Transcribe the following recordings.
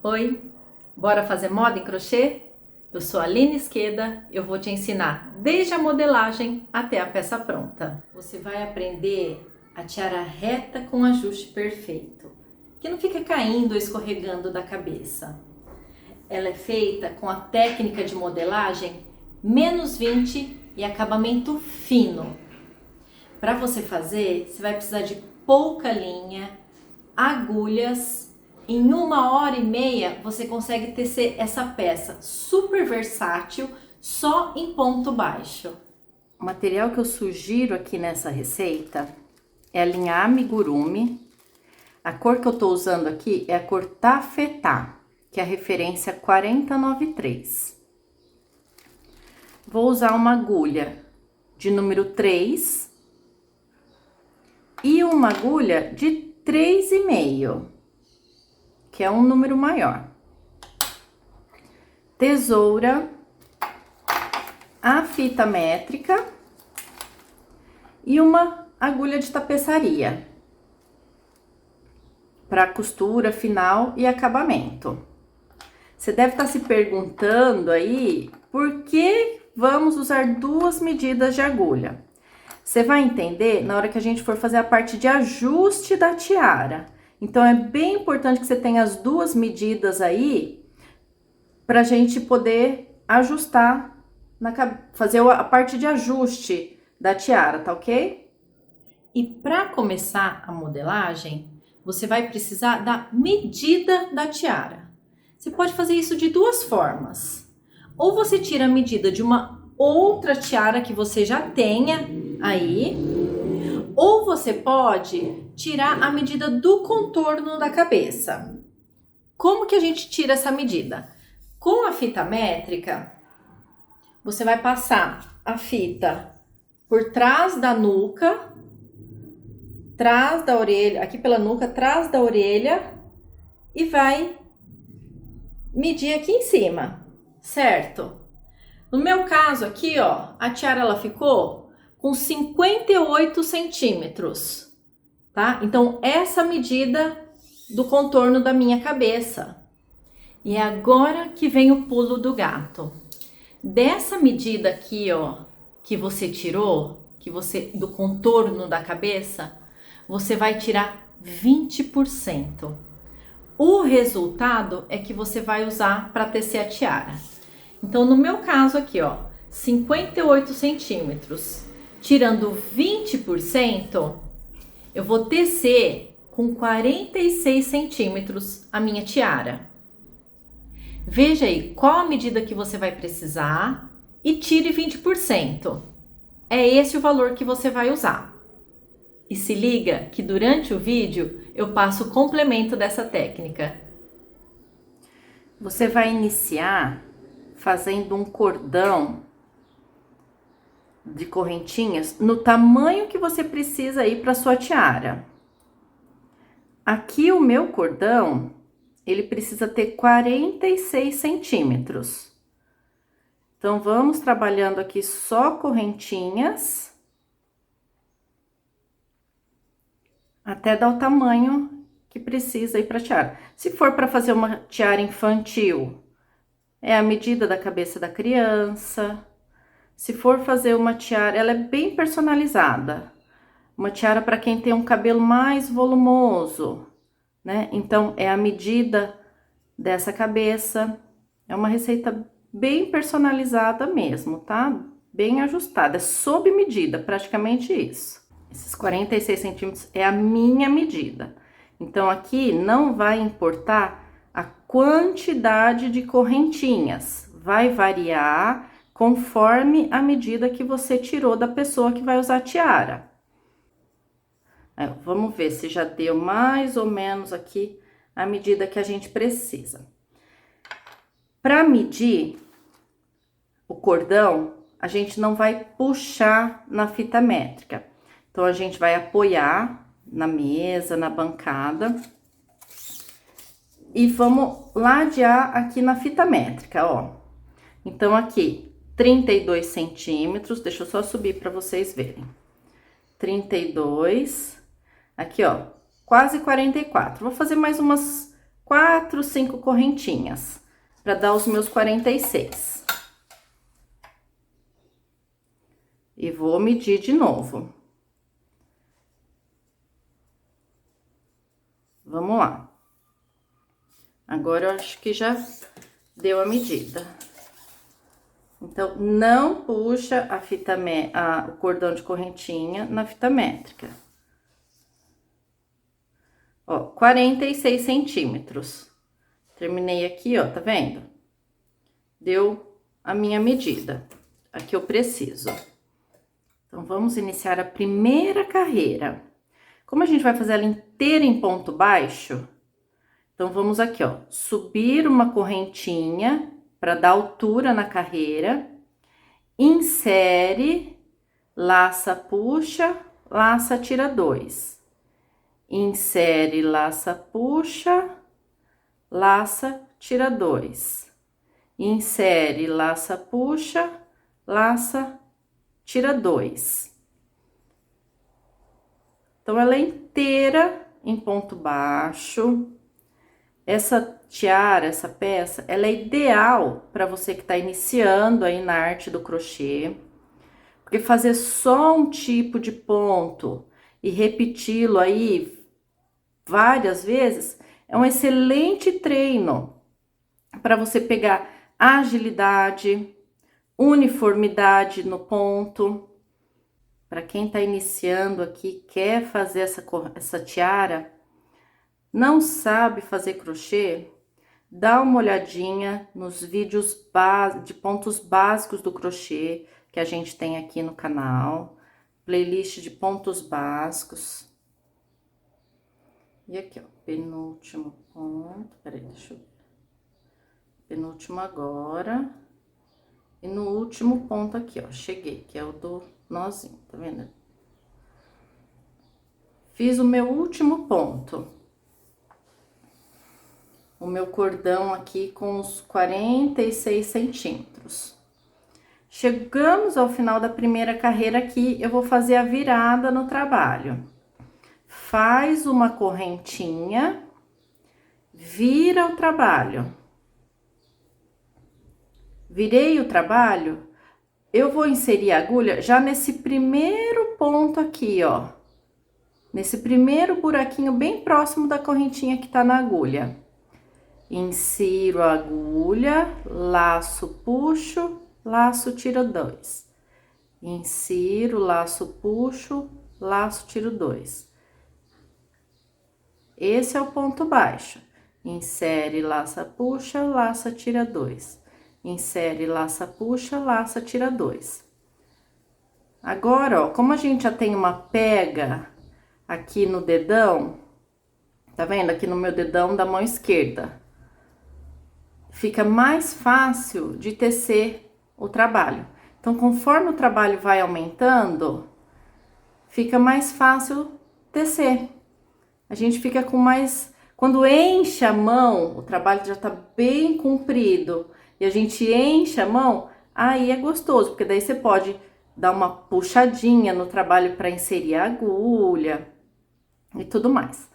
Oi, bora fazer moda em crochê? Eu sou a Aline Esqueda, eu vou te ensinar desde a modelagem até a peça pronta. Você vai aprender a tiara reta com ajuste perfeito, que não fica caindo ou escorregando da cabeça. Ela é feita com a técnica de modelagem -20 e acabamento fino. Para você fazer, você vai precisar de pouca linha, agulhas. Em 1h30 você consegue tecer essa peça super versátil só em ponto baixo. O material que eu sugiro aqui nessa receita é a linha amigurumi. A cor que eu tô usando aqui é a cor tafetá, que é a referência 4093. Vou usar uma agulha de número 3 e uma agulha de 3,5, que é um número maior. Tesoura, a fita métrica e uma agulha de tapeçaria para costura final e acabamento. Você deve estar se perguntando aí por que vamos usar duas medidas de agulha. Você vai entender na hora que a gente for fazer a parte de ajuste da tiara. Então, é bem importante que você tenha as duas medidas aí pra gente poder ajustar, fazer a parte de ajuste da tiara, tá ok? E para começar a modelagem, você vai precisar da medida da tiara. Você pode fazer isso de duas formas. Ou você tira a medida de uma outra tiara que você já tenha aí, ou você pode tirar a medida do contorno da cabeça. Como que a gente tira essa medida? Com a fita métrica, você vai passar a fita por trás da nuca, trás da orelha, aqui pela nuca, trás da orelha, e vai medir aqui em cima, certo? No meu caso aqui, ó, a tiara ela ficou com 58 centímetros, tá? Então, essa medida do contorno da minha cabeça. E é agora que vem o pulo do gato. Dessa medida aqui, ó, que você tirou, do contorno da cabeça, você vai tirar 20%. O resultado é que você vai usar para tecer a tiara. Então, no meu caso aqui, ó, 58 centímetros. Tirando 20%, eu vou tecer com 46 centímetros a minha tiara. Veja aí qual a medida que você vai precisar e tire 20%. É esse o valor que você vai usar. E se liga que durante o vídeo eu passo o complemento dessa técnica. Você vai iniciar fazendo um cordão de correntinhas no tamanho que você precisa aí para sua tiara. Aqui o meu cordão, ele precisa ter 46 centímetros. Então, vamos trabalhando aqui só correntinhas até dar o tamanho que precisa aí para tiara. Se for para fazer uma tiara infantil, é a medida da cabeça da criança. Se for fazer uma tiara, ela é bem personalizada. Uma tiara para quem tem um cabelo mais volumoso, né? Então, é a medida dessa cabeça. É uma receita bem personalizada mesmo, tá? Bem ajustada, é sob medida, praticamente isso. Esses 46 centímetros é a minha medida. Então, aqui não vai importar a quantidade de correntinhas. Vai variar conforme a medida que você tirou da pessoa que vai usar a tiara. Vamos ver se já deu mais ou menos aqui a medida que a gente precisa. Para medir o cordão, a gente não vai puxar na fita métrica. Então, a gente vai apoiar na mesa, na bancada. E vamos ladear aqui na fita métrica, ó. Então, aqui, 32 centímetros, deixa eu só subir para vocês verem. 32, aqui ó, quase 44. Vou fazer mais umas 4, 5 correntinhas, para dar os meus 46. E vou medir de novo. Vamos lá. Agora, eu acho que já deu a medida. Então, não puxa a fita o cordão de correntinha na fita métrica. Ó, 46 centímetros. Terminei aqui, ó, tá vendo? Deu a minha medida, a que eu preciso. Então, vamos iniciar a primeira carreira. Como a gente vai fazer ela inteira em ponto baixo, então, vamos aqui, ó, subir uma correntinha para dar altura na carreira, insere, laça, puxa, laça, tira 2. Insere, laça, puxa, laça, tira 2. Insere, laça, puxa, laça, tira 2. Então, ela é inteira em ponto baixo. Essa tiara, essa peça, ela é ideal para você que está iniciando aí na arte do crochê, porque fazer só um tipo de ponto e repeti-lo aí várias vezes é um excelente treino para você pegar agilidade, uniformidade no ponto. Para quem está iniciando aqui, quer fazer essa tiara, não sabe fazer crochê, dá uma olhadinha nos vídeos de pontos básicos do crochê que a gente tem aqui no canal, playlist de pontos básicos. E aqui, ó, penúltimo ponto, peraí, deixa eu ver. Penúltimo agora. E no último ponto aqui, ó, cheguei, que é o do nozinho, tá vendo? Fiz o meu último ponto. O meu cordão aqui com os 46 centímetros. Chegamos ao final da primeira carreira aqui, eu vou fazer a virada no trabalho. Faz uma correntinha, vira o trabalho. Virei o trabalho, eu vou inserir a agulha já nesse primeiro ponto aqui, ó. Nesse primeiro buraquinho bem próximo da correntinha que tá na agulha. Insiro a agulha, laço, puxo, laço, tiro 2. Insiro, laço, puxo, laço, tiro 2. Esse é o ponto baixo. Insere, laça, puxa, laça, tira 2. Insere, laça, puxa, laça, tira 2. Agora, ó, como a gente já tem uma pega aqui no dedão, tá vendo? Aqui no meu dedão da mão esquerda. Fica mais fácil de tecer o trabalho. Então, conforme o trabalho vai aumentando, fica mais fácil tecer. A gente fica com mais... Quando enche a mão, o trabalho já tá bem comprido, e a gente enche a mão, aí é gostoso, porque daí você pode dar uma puxadinha no trabalho para inserir a agulha e tudo mais.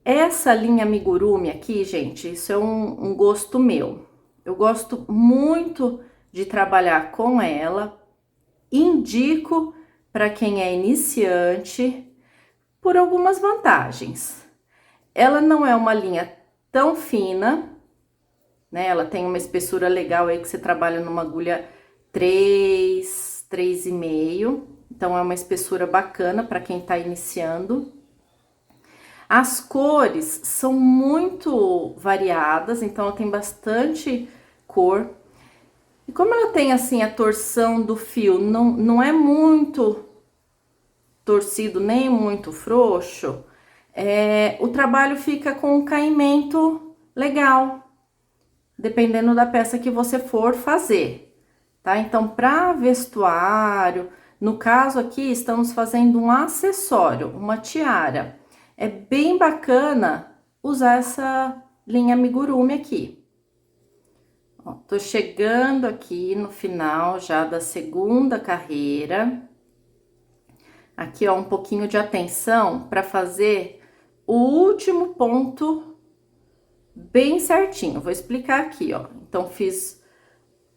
Essa linha amigurumi aqui, gente, isso é um gosto meu. Eu gosto muito de trabalhar com ela, indico para quem é iniciante por algumas vantagens. Ela não é uma linha tão fina, né? Ela tem uma espessura legal aí que você trabalha numa agulha 3, 3,5. Então, é uma espessura bacana para quem tá iniciando. As cores são muito variadas, então ela tem bastante cor. E como ela tem, assim, a torção do fio, não é muito torcido nem muito frouxo, o trabalho fica com um caimento legal, dependendo da peça que você for fazer, tá? Então, para vestuário, no caso aqui, estamos fazendo um acessório, uma tiara. É bem bacana usar essa linha amigurumi aqui. Ó, tô chegando aqui no final já da segunda carreira. Aqui, ó, um pouquinho de atenção para fazer o último ponto bem certinho. Vou explicar aqui, ó. Então, fiz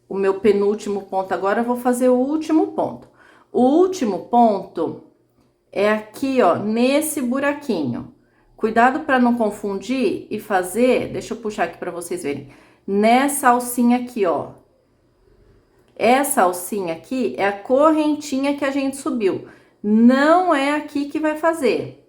o meu penúltimo ponto, agora eu vou fazer o último ponto. O último ponto é aqui, ó, nesse buraquinho. Cuidado para não confundir e fazer, deixa eu puxar aqui para vocês verem. Nessa alcinha aqui, ó. Essa alcinha aqui é a correntinha que a gente subiu. Não é aqui que vai fazer.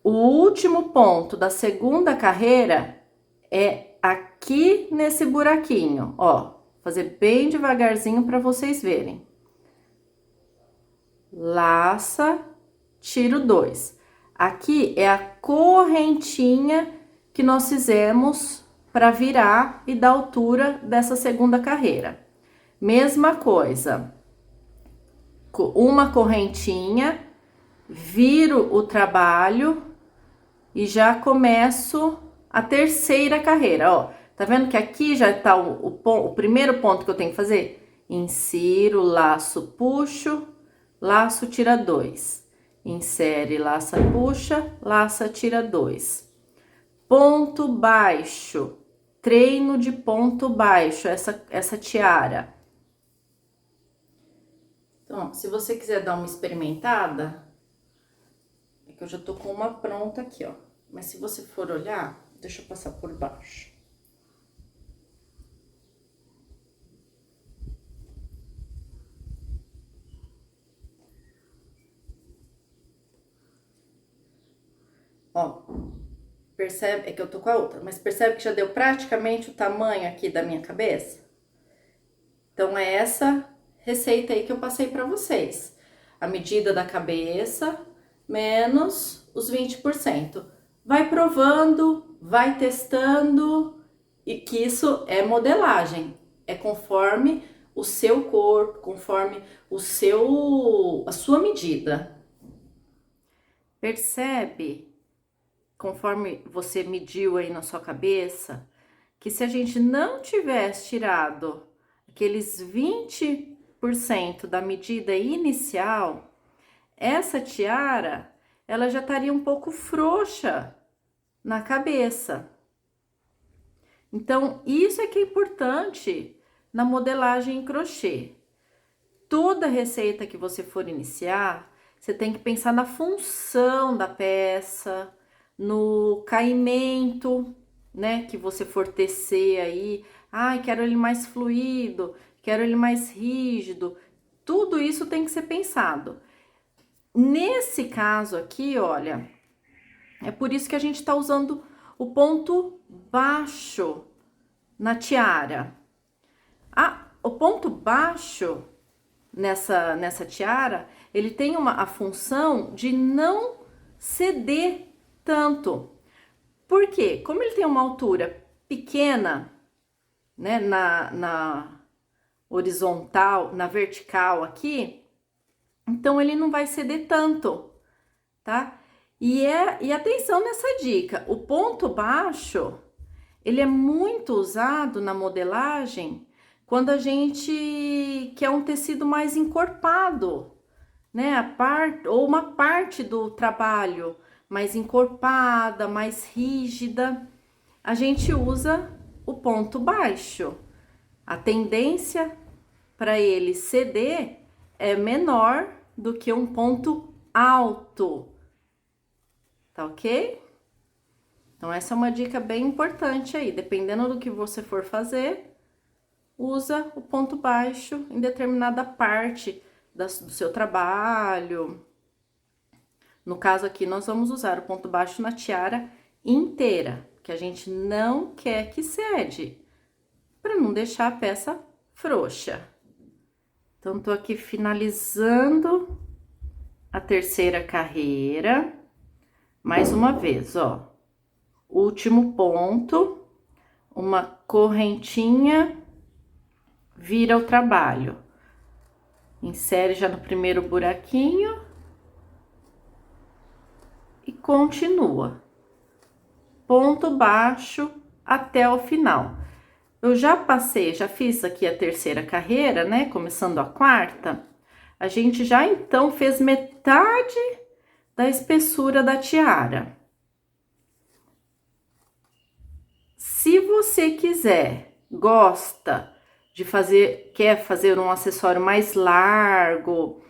O último ponto da segunda carreira é aqui nesse buraquinho, ó. Fazer bem devagarzinho para vocês verem. Laça, tiro 2. Aqui é a correntinha que nós fizemos para virar e dar altura dessa segunda carreira. Mesma coisa. Uma correntinha, viro o trabalho e já começo a terceira carreira, ó. Tá vendo que aqui já tá o primeiro ponto que eu tenho que fazer? Insiro, laço, puxo, laço, tira 2. Insere, laça, puxa, laça, tira 2. Ponto baixo, treino de ponto baixo, essa tiara. Então, se você quiser dar uma experimentada, é que eu já tô com uma pronta aqui, ó. Mas se você for olhar, deixa eu passar por baixo. Ó, percebe? É que eu tô com a outra, mas percebe que já deu praticamente o tamanho aqui da minha cabeça? Então, é essa receita aí que eu passei pra vocês. A medida da cabeça menos os 20%. Vai provando, vai testando, e que isso é modelagem. É conforme o seu corpo, conforme a sua medida. Percebe? Conforme você mediu aí na sua cabeça, que se a gente não tivesse tirado aqueles 20% da medida inicial, essa tiara, ela já estaria um pouco frouxa na cabeça. Então, isso é que é importante na modelagem em crochê. Toda receita que você for iniciar, você tem que pensar na função da peça, no caimento, né, que você for tecer aí. Ai, quero ele mais fluido, quero ele mais rígido. Tudo isso tem que ser pensado. Nesse caso aqui, olha, é por isso que a gente tá usando o ponto baixo na tiara. O ponto baixo nessa tiara, ele tem a função de não ceder tanto. Por quê? Como ele tem uma altura pequena, né, na horizontal, na vertical aqui, então ele não vai ceder tanto, tá? E atenção nessa dica, o ponto baixo, ele é muito usado na modelagem quando a gente quer um tecido mais encorpado, né? Ou uma parte do trabalho mais encorpada, mais rígida, a gente usa o ponto baixo. A tendência para ele ceder é menor do que um ponto alto, tá ok? Então, essa é uma dica bem importante aí. Dependendo do que você for fazer, usa o ponto baixo em determinada parte do seu trabalho. No caso aqui, nós vamos usar o ponto baixo na tiara inteira, que a gente não quer que cede, para não deixar a peça frouxa. Então, tô aqui finalizando a terceira carreira. Mais uma vez, ó. Último ponto, uma correntinha, vira o trabalho. Insere já no primeiro buraquinho e continua. Ponto baixo até o final. Eu já fiz aqui a terceira carreira, né? Começando a quarta. A gente já então fez metade da espessura da tiara. Se você quiser, gosta de fazer, quer fazer um acessório mais largo,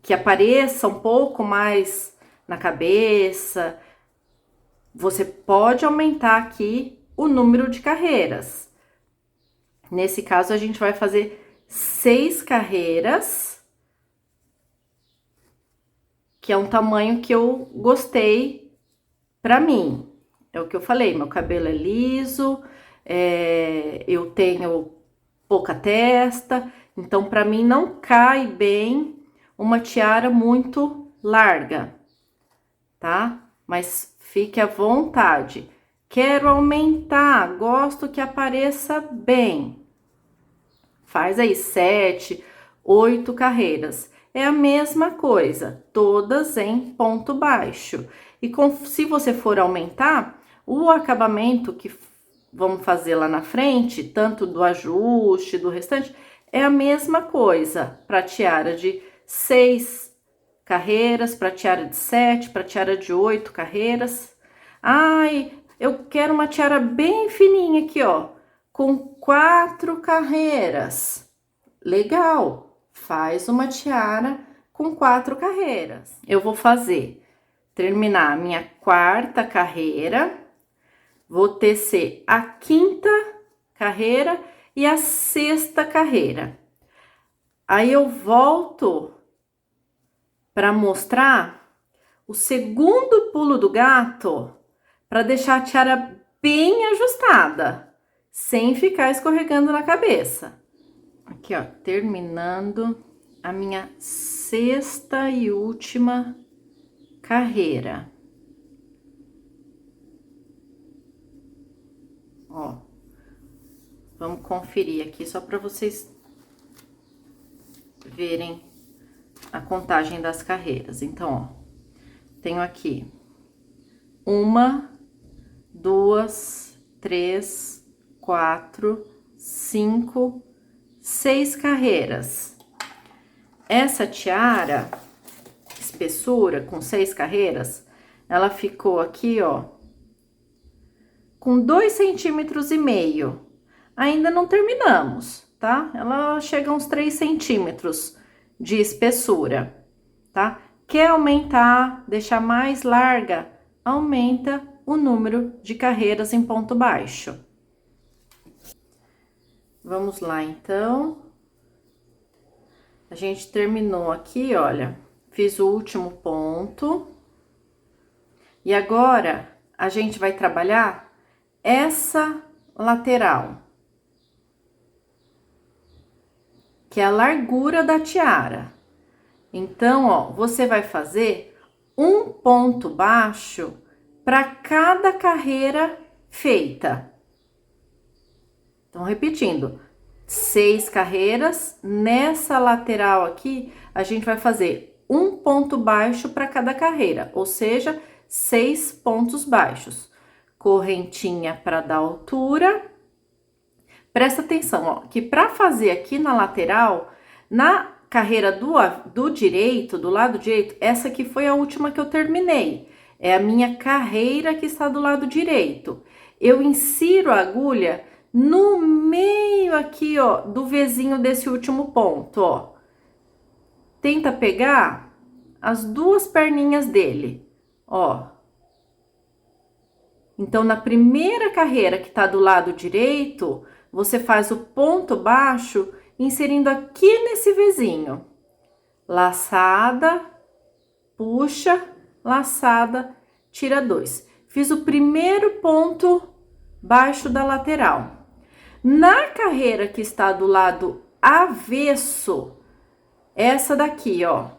que apareça um pouco mais na cabeça, você pode aumentar aqui o número de carreiras. Nesse caso, a gente vai fazer 6 carreiras, que é um tamanho que eu gostei pra mim. É o que eu falei, meu cabelo é liso, eu tenho pouca testa, então pra mim não cai bem uma tiara muito larga, tá? Mas fique à vontade. Quero aumentar, gosto que apareça bem. Faz aí 7, 8 carreiras. É a mesma coisa, todas em ponto baixo. E se você for aumentar, o acabamento que vamos fazer lá na frente, tanto do ajuste, do restante, é a mesma coisa para tiara de 6 carreiras, para tiara de 7, para tiara de 8 carreiras. Ai, eu quero uma tiara bem fininha aqui, ó, com 4 carreiras. Legal, faz uma tiara com 4 carreiras. Eu vou terminar a minha 4ª carreira, vou tecer a 5ª carreira e a 6ª carreira. Aí eu volto para mostrar o segundo pulo do gato, para deixar a tiara bem ajustada, sem ficar escorregando na cabeça. Aqui, ó, terminando a minha 6ª e última carreira. Ó, vamos conferir aqui só para vocês verem a contagem das carreiras. Então, ó, tenho aqui 1, 2, 3, 4, 5, 6 carreiras. Essa tiara, espessura, com 6 carreiras, ela ficou aqui, ó, com 2,5 centímetros. Ainda não terminamos, tá? Ela chega a uns 3 centímetros de espessura, tá? Quer aumentar, deixar mais larga, aumenta o número de carreiras em ponto baixo. Vamos lá, então. A gente terminou aqui, olha, fiz o último ponto. E agora, a gente vai trabalhar essa lateral, que é a largura da tiara. Então, ó, você vai fazer um ponto baixo para cada carreira feita. Então, repetindo, 6 carreiras, nessa lateral aqui, a gente vai fazer um ponto baixo para cada carreira, ou seja, 6 pontos baixos. Correntinha para dar altura. Presta atenção, ó, que para fazer aqui na lateral, na carreira do direito, do lado direito, essa aqui foi a última que eu terminei. É a minha carreira que está do lado direito. Eu insiro a agulha no meio aqui, ó, do Vzinho desse último ponto, ó. Tenta pegar as 2 perninhas dele, ó. Então, na primeira carreira que tá do lado direito, você faz o ponto baixo inserindo aqui nesse Vzinho. Laçada, puxa, laçada, tira 2. Fiz o primeiro ponto baixo da lateral. Na carreira que está do lado avesso, essa daqui, ó,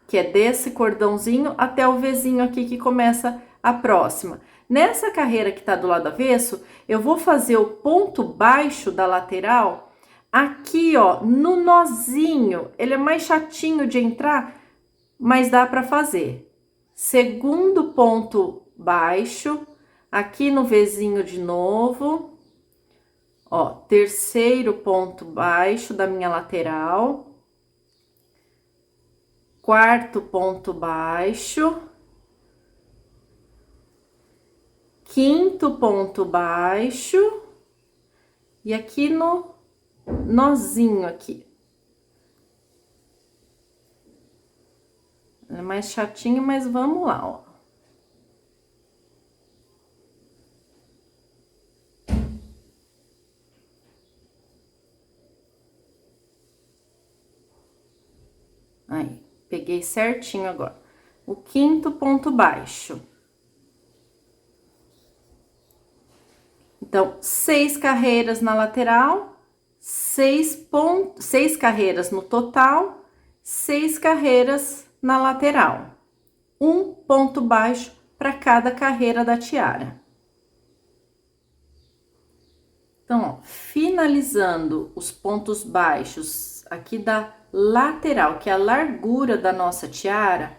que é desse cordãozinho até o Vzinho aqui que começa a próxima. Nessa carreira que tá do lado avesso, eu vou fazer o ponto baixo da lateral aqui, ó, no nozinho. Ele é mais chatinho de entrar, mas dá para fazer. Segundo ponto baixo, aqui no Vzinho de novo. Ó, terceiro ponto baixo da minha lateral. Quarto ponto baixo. quinto ponto baixo e aqui no nozinho aqui. É mais chatinho, mas vamos lá, ó. Aí, peguei certinho agora. O quinto ponto baixo. Então, 6 carreiras na lateral, 6 carreiras no total, 6 carreiras na lateral. Um ponto baixo para cada carreira da tiara. Então, ó, finalizando os pontos baixos aqui da lateral, que é a largura da nossa tiara,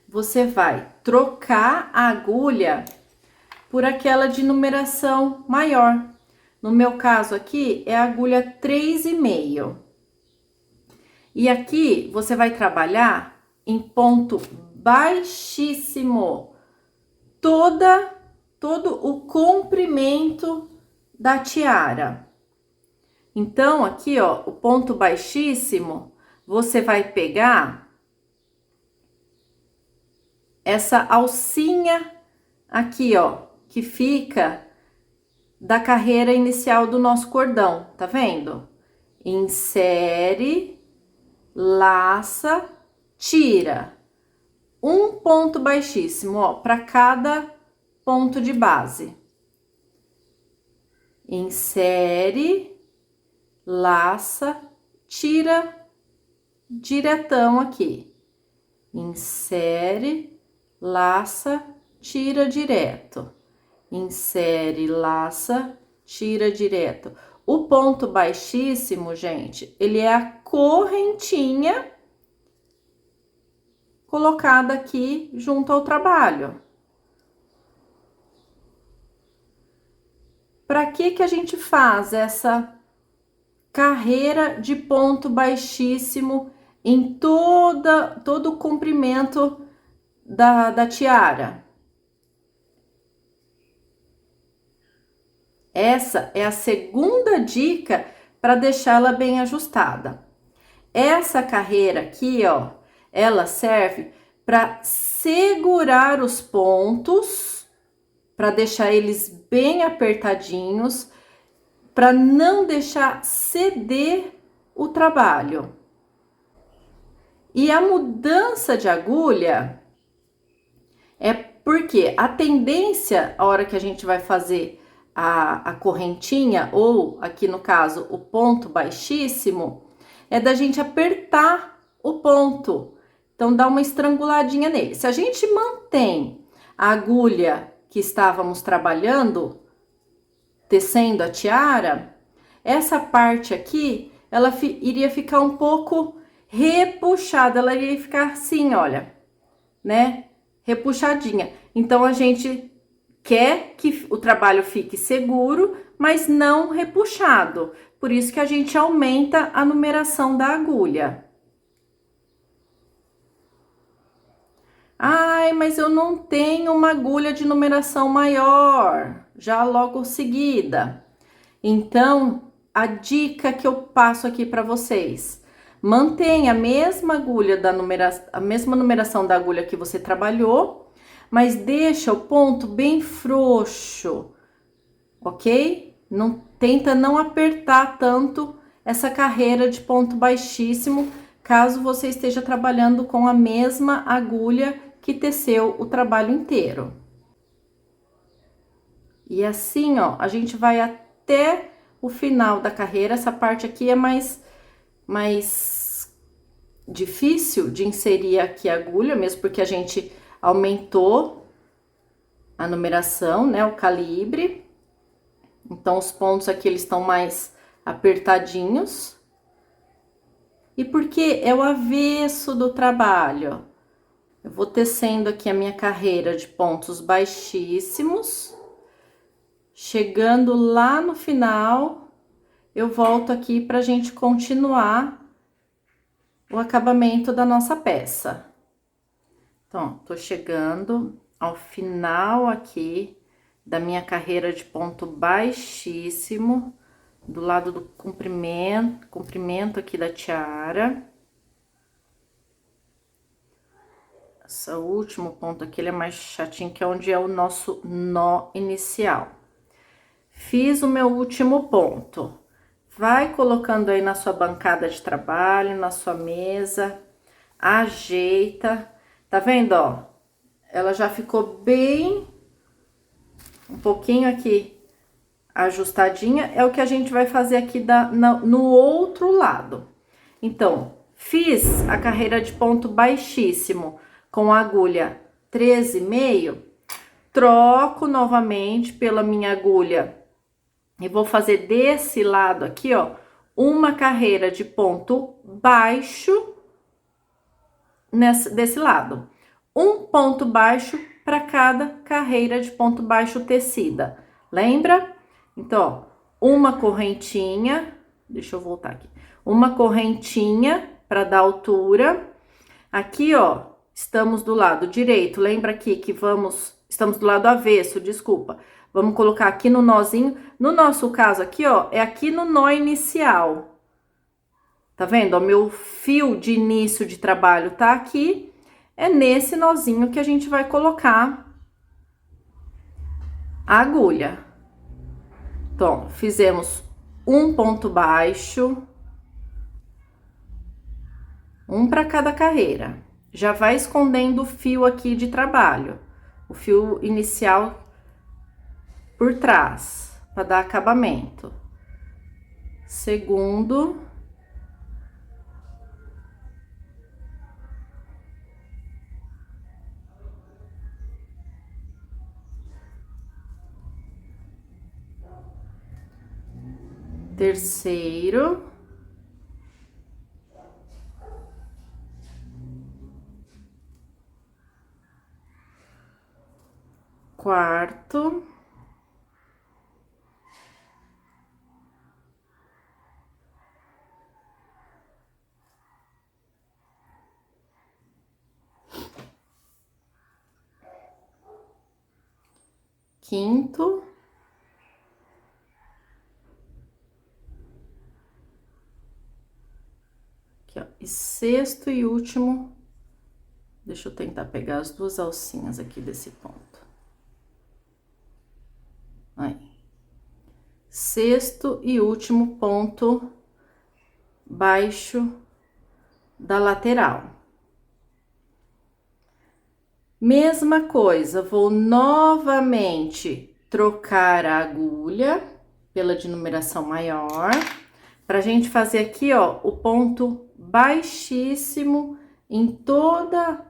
você vai trocar a agulha por aquela de numeração maior. No meu caso aqui, é a agulha 3,5. E aqui, você vai trabalhar em ponto baixíssimo. Todo o comprimento da tiara. Então, aqui, ó, o ponto baixíssimo, você vai pegar essa alcinha aqui, ó, que fica da carreira inicial do nosso cordão, tá vendo? Insere, laça, tira. Um ponto baixíssimo, ó, para cada ponto de base. Insere, laça, tira diretão aqui. Insere, laça, tira direto. Insere, laça, tira direto. O ponto baixíssimo, gente, ele é a correntinha colocada aqui junto ao trabalho. Para que a gente faz essa carreira de ponto baixíssimo em todo o comprimento da tiara? Essa é a segunda dica para deixá-la bem ajustada. Essa carreira aqui, ó, ela serve para segurar os pontos, para deixar eles bem apertadinhos, para não deixar ceder o trabalho. E a mudança de agulha é porque a tendência, a hora que a gente vai fazer a correntinha, ou aqui no caso o ponto baixíssimo, é da gente apertar o ponto. Então, dá uma estranguladinha nele. Se a gente mantém a agulha que estávamos trabalhando, tecendo a tiara, essa parte aqui, ela iria ficar um pouco repuxada, ela iria ficar assim, olha, né? Repuxadinha. Então, a gente quer que o trabalho fique seguro, mas não repuxado. Por isso que a gente aumenta a numeração da agulha. Ai, mas eu não tenho uma agulha de numeração maior, já logo seguida. Então, a dica que eu passo aqui para vocês: mantenha a mesma agulha a mesma numeração da agulha que você trabalhou, mas deixa o ponto bem frouxo, ok? Não tenta não apertar tanto essa carreira de ponto baixíssimo, caso você esteja trabalhando com a mesma agulha que teceu o trabalho inteiro. E assim, ó, a gente vai até o final da carreira. Essa parte aqui é mais difícil de inserir aqui a agulha, mesmo porque a gente aumentou a numeração, né, o calibre. Então, os pontos aqui, eles estão mais apertadinhos. E porque é o avesso do trabalho. Eu vou tecendo aqui a minha carreira de pontos baixíssimos. Chegando lá no final, eu volto aqui pra gente continuar o acabamento da nossa peça. Então, tô chegando ao final aqui da minha carreira de ponto baixíssimo, do lado do comprimento aqui da tiara. Esse último ponto aqui, ele é mais chatinho, que é onde é o nosso nó inicial. Fiz o meu último ponto. Vai colocando aí na sua bancada de trabalho, na sua mesa, ajeita. Tá vendo, ó? Ela já ficou bem, um pouquinho aqui ajustadinha. É o que a gente vai fazer aqui no outro lado. Então, fiz a carreira de ponto baixíssimo com a agulha 13,5, troco novamente pela minha agulha e vou fazer desse lado aqui, ó, uma carreira de ponto baixo desse lado. Um ponto baixo para cada carreira de ponto baixo tecida. Lembra? Então, ó, uma correntinha, deixa eu voltar aqui. Uma correntinha para dar altura. Aqui, ó, estamos do lado direito. Lembra aqui que estamos do lado avesso, desculpa. Vamos colocar aqui no nozinho. No nosso caso aqui, ó, é aqui no nó inicial. Tá vendo? O meu fio de início de trabalho tá aqui. É nesse nozinho que a gente vai colocar a agulha. Então, fizemos um ponto baixo, um para cada carreira. Já vai escondendo o fio aqui de trabalho, o fio inicial por trás, para dar acabamento. Segundo. Terceiro. Quarto. Quinto. Aqui, ó. E sexto e último. Deixa eu tentar pegar as duas alcinhas aqui desse ponto. Aí. Sexto e último ponto baixo da lateral. Mesma coisa, vou novamente trocar a agulha pela de numeração maior, pra gente fazer aqui, ó, o ponto baixíssimo em toda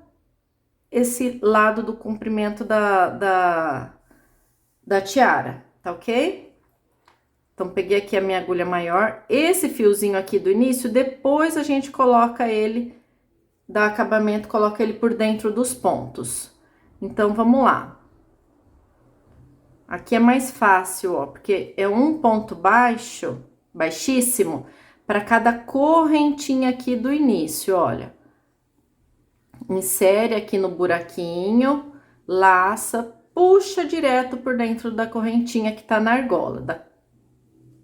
esse lado do comprimento da tiara, tá ok? Então, peguei aqui a minha agulha maior, esse fiozinho aqui do início, depois a gente coloca ele, dá acabamento, coloca ele por dentro dos pontos. Então, vamos lá. Aqui é mais fácil, ó, porque é um ponto baixo, baixíssimo, para cada correntinha aqui do início, olha. Insere aqui no buraquinho, laça, puxa direto por dentro da correntinha que tá na argola,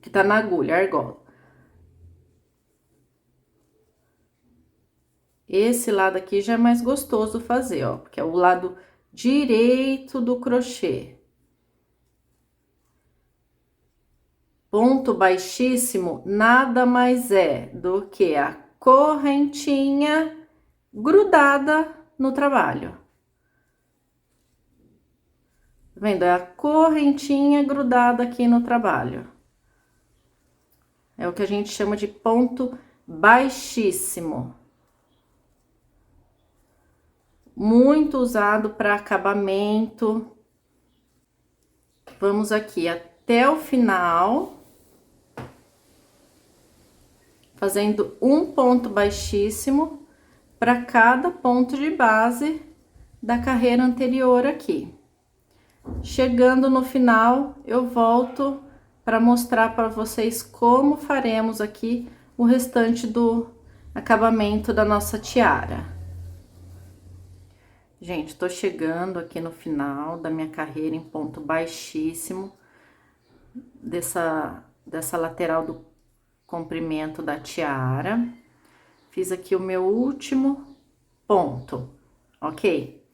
que tá na agulha, argola. Esse lado aqui já é mais gostoso fazer, ó, porque é o lado direito do crochê. Ponto baixíssimo nada mais é do que a correntinha grudada no trabalho. Tá vendo? É a correntinha grudada aqui no trabalho. É o que a gente chama de ponto baixíssimo. Muito usado para acabamento. Vamos aqui até o final, fazendo um ponto baixíssimo para cada ponto de base da carreira anterior aqui. Chegando no final, eu volto para mostrar para vocês como faremos aqui o restante do acabamento da nossa tiara. Gente, tô chegando aqui no final da minha carreira em ponto baixíssimo dessa lateral do comprimento da tiara. Fiz aqui o meu último ponto, ok?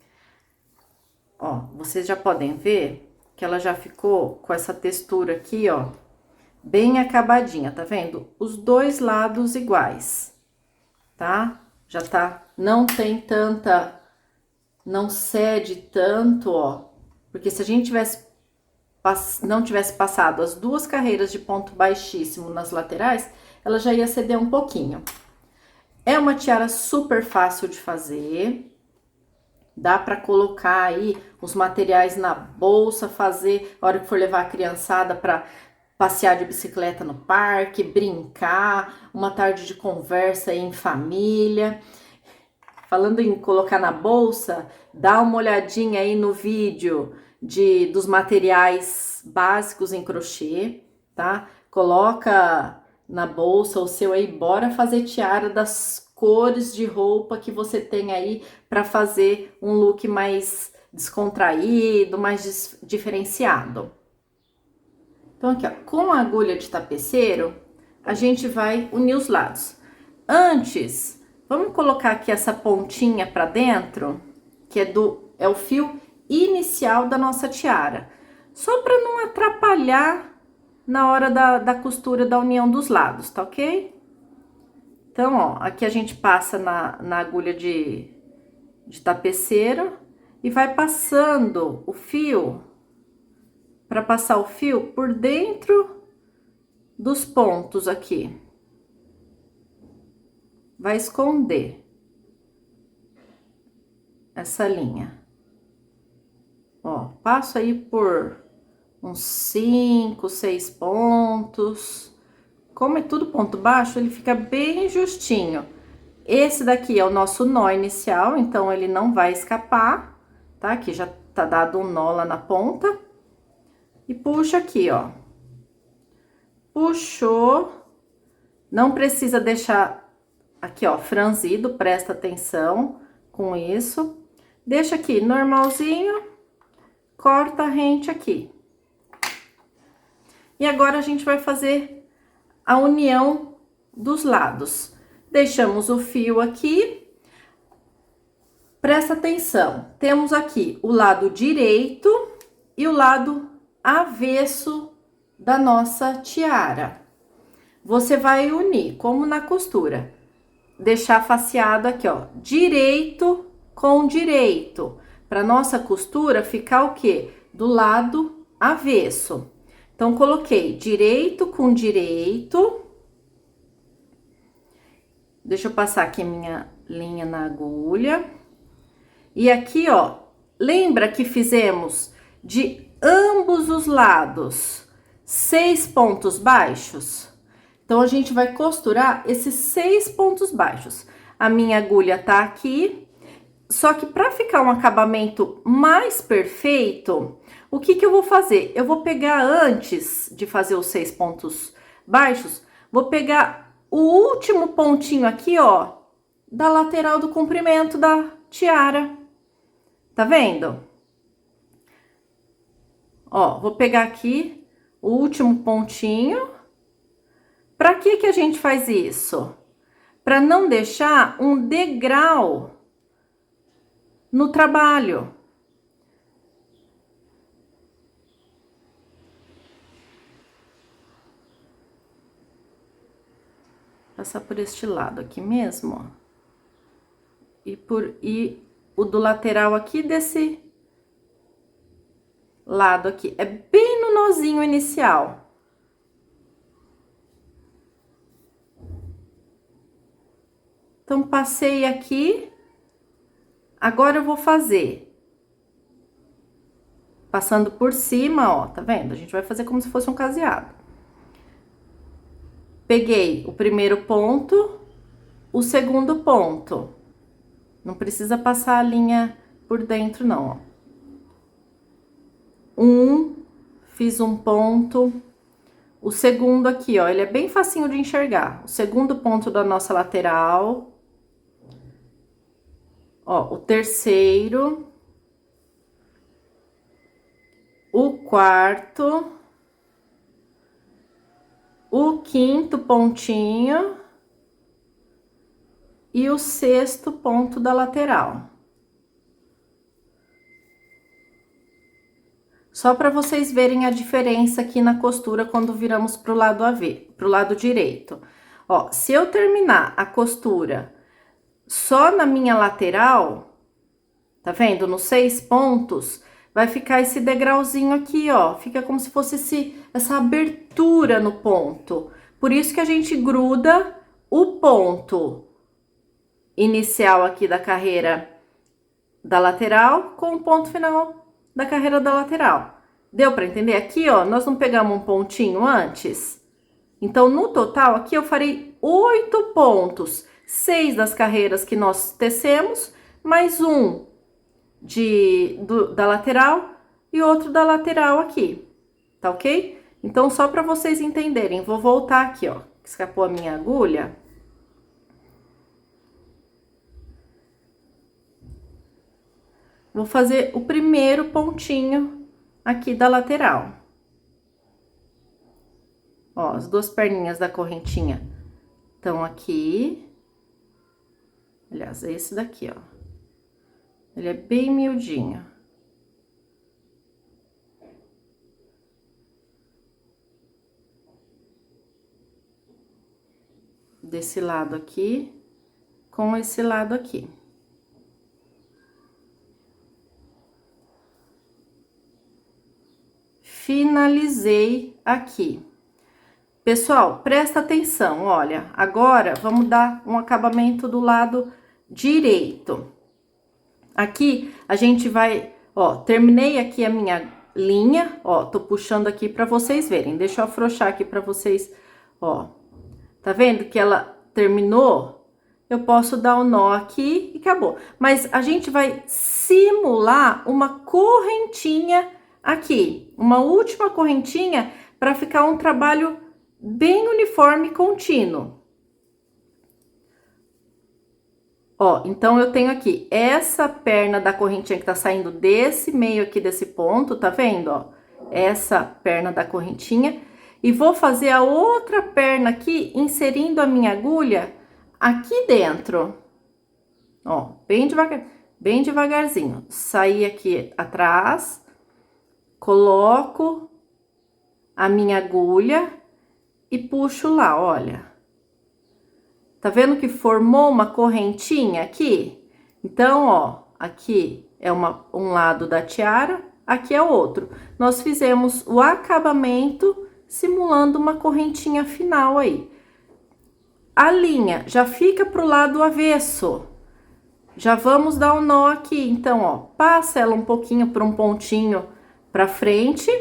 Ó, vocês já podem ver que ela já ficou com essa textura aqui, ó, bem acabadinha, tá vendo? Os dois lados iguais, tá? Já tá, não tem tanta, não cede tanto, ó, porque se a gente não tivesse passado as duas carreiras de ponto baixíssimo nas laterais, ela já ia ceder um pouquinho. É uma tiara super fácil de fazer. Dá para colocar aí os materiais na bolsa, fazer a hora que for levar a criançada para passear de bicicleta no parque, brincar, uma tarde de conversa aí em família. Falando em colocar na bolsa, dá uma olhadinha aí no vídeo dos materiais básicos em crochê, tá? Coloca na bolsa o seu aí, bora fazer tiara das cores de roupa que você tem aí para fazer um look mais descontraído, mais diferenciado. Então aqui, ó, com a agulha de tapeceiro, a gente vai unir os lados. Antes, vamos colocar aqui essa pontinha para dentro, que é o fio inicial da nossa tiara, só para não atrapalhar na hora da costura da união dos lados, tá ok? Então, ó, aqui a gente passa na agulha de tapeceiro e vai passando o fio, para passar o fio por dentro dos pontos aqui. Vai esconder essa linha. Ó, passo aí por uns 5, 6 pontos. Como é tudo ponto baixo, ele fica bem justinho. Esse daqui é o nosso nó inicial, então ele não vai escapar, tá? Aqui já tá dado um nó lá na ponta. E puxa aqui, ó. Puxou. Não precisa deixar aqui, ó, franzido, presta atenção com isso. Deixa aqui normalzinho, corta a rente aqui. E agora a gente vai fazer a união dos lados. Deixamos o fio aqui. Presta atenção, temos aqui o lado direito e o lado avesso da nossa tiara. Você vai unir, como na costura, deixar faceado aqui, ó, direito com direito, para nossa costura ficar o quê? Do lado avesso. Então, coloquei direito com direito. Deixa eu passar aqui minha linha na agulha. E aqui, ó, lembra que fizemos de ambos os lados 6 pontos baixos? Então, a gente vai costurar esses 6 pontos baixos. A minha agulha tá aqui, só que para ficar um acabamento mais perfeito, o que eu vou fazer? Eu vou pegar, antes de fazer os 6 pontos baixos, vou pegar o último pontinho aqui, ó, da lateral do comprimento da tiara. Tá vendo? Ó, vou pegar aqui o último pontinho. Para que a gente faz isso? Para não deixar um degrau no trabalho. Passar por este lado aqui mesmo, ó. E o do lateral aqui desse lado aqui. É bem no nozinho inicial. Então, passei aqui. Agora, eu vou fazer. Passando por cima, ó, tá vendo? A gente vai fazer como se fosse um caseado. Peguei o primeiro ponto, o segundo ponto. Não precisa passar a linha por dentro, não, ó. Fiz um ponto. O segundo aqui, ó, ele é bem facinho de enxergar. O segundo ponto da nossa lateral. Ó, o terceiro, o quarto, o quinto pontinho e o sexto ponto da lateral. Só para vocês verem a diferença aqui na costura quando viramos pro lado direito. Ó, se eu terminar a costura só na minha lateral, tá vendo? Nos 6 pontos, vai ficar esse degrauzinho aqui, ó. Fica como se fosse essa abertura no ponto. Por isso que a gente gruda o ponto inicial aqui da carreira da lateral com o ponto final da carreira da lateral. Deu para entender? Aqui, ó, nós não pegamos um pontinho antes? Então, no total, aqui eu farei 8 pontos. 6 das carreiras que nós tecemos, mais um da lateral e outro da lateral aqui, tá ok? Então, só para vocês entenderem, vou voltar aqui, ó, escapou a minha agulha. Vou fazer o primeiro pontinho aqui da lateral. Ó, as duas perninhas da correntinha estão aqui. Aliás, esse daqui, ó. Ele é bem miudinho. Desse lado aqui, com esse lado aqui. Finalizei aqui. Pessoal, presta atenção, olha, agora vamos dar um acabamento do lado direito. Aqui, a gente vai, ó, terminei aqui a minha linha, ó, tô puxando aqui pra vocês verem. Deixa eu afrouxar aqui pra vocês, ó. Tá vendo que ela terminou? Eu posso dar o nó aqui e acabou. Mas a gente vai simular uma correntinha aqui, uma última correntinha para ficar um trabalho bem uniforme e contínuo. Ó, então eu tenho aqui essa perna da correntinha que tá saindo desse meio aqui desse ponto, tá vendo, ó? Essa perna da correntinha. E vou fazer a outra perna aqui, inserindo a minha agulha aqui dentro. Ó, bem devagarzinho. Saí aqui atrás, coloco a minha agulha e puxo lá, olha. Tá vendo que formou uma correntinha aqui? Então, ó, aqui é um lado da tiara, aqui é o outro. Nós fizemos o acabamento simulando uma correntinha final aí. A linha já fica pro lado avesso. Já vamos dar um nó aqui, então, ó, passa ela um pouquinho para um pontinho pra frente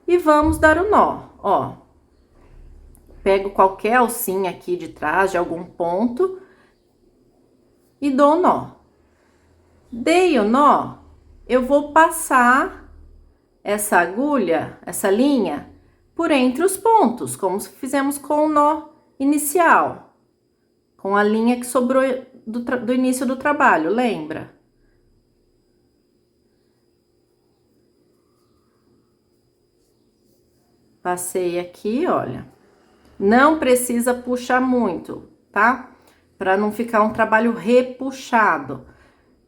e vamos dar o nó, ó. Pego qualquer alcinha aqui de trás, de algum ponto, e dou o nó. Dei o nó, eu vou passar essa agulha, essa linha, por entre os pontos, como fizemos com o nó inicial. Com a linha que sobrou do início do trabalho, lembra? Passei aqui, olha. Não precisa puxar muito, tá? Para não ficar um trabalho repuxado.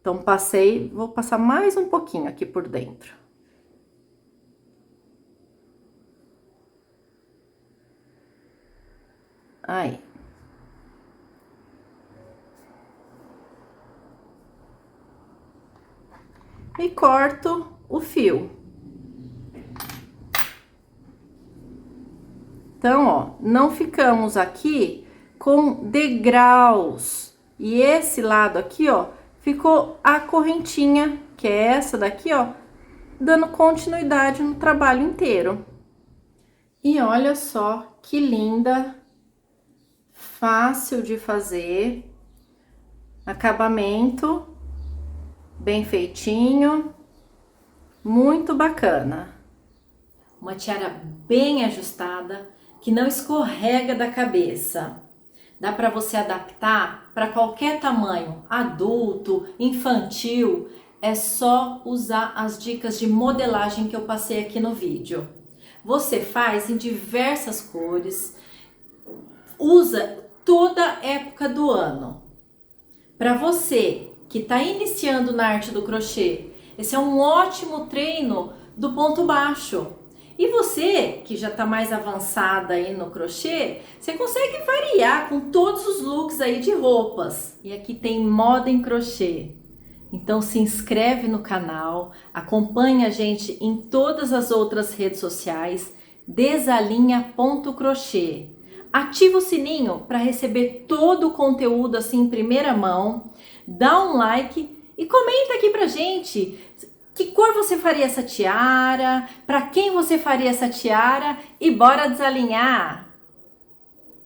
Então, passei, vou passar mais um pouquinho aqui por dentro. Aí. E corto o fio. Então, ó, não ficamos aqui com degraus. E esse lado aqui, ó, ficou a correntinha, que é essa daqui, ó, dando continuidade no trabalho inteiro. E olha só que linda, fácil de fazer, acabamento bem feitinho, muito bacana. Uma tiara bem ajustada, que não escorrega da cabeça. Dá para você adaptar para qualquer tamanho, adulto, infantil. É só usar as dicas de modelagem que eu passei aqui no vídeo. Você faz em diversas cores, usa toda época do ano. Para você que está iniciando na arte do crochê, esse é um ótimo treino do ponto baixo. E você que já está mais avançada aí no crochê, você consegue variar com todos os looks aí de roupas. E aqui tem moda em crochê. Então se inscreve no canal, acompanhe a gente em todas as outras redes sociais, desalinha.crochê. Ativa o sininho para receber todo o conteúdo assim em primeira mão, dá um like e comenta aqui pra gente que cor você faria essa tiara, para quem você faria essa tiara e bora desalinhar!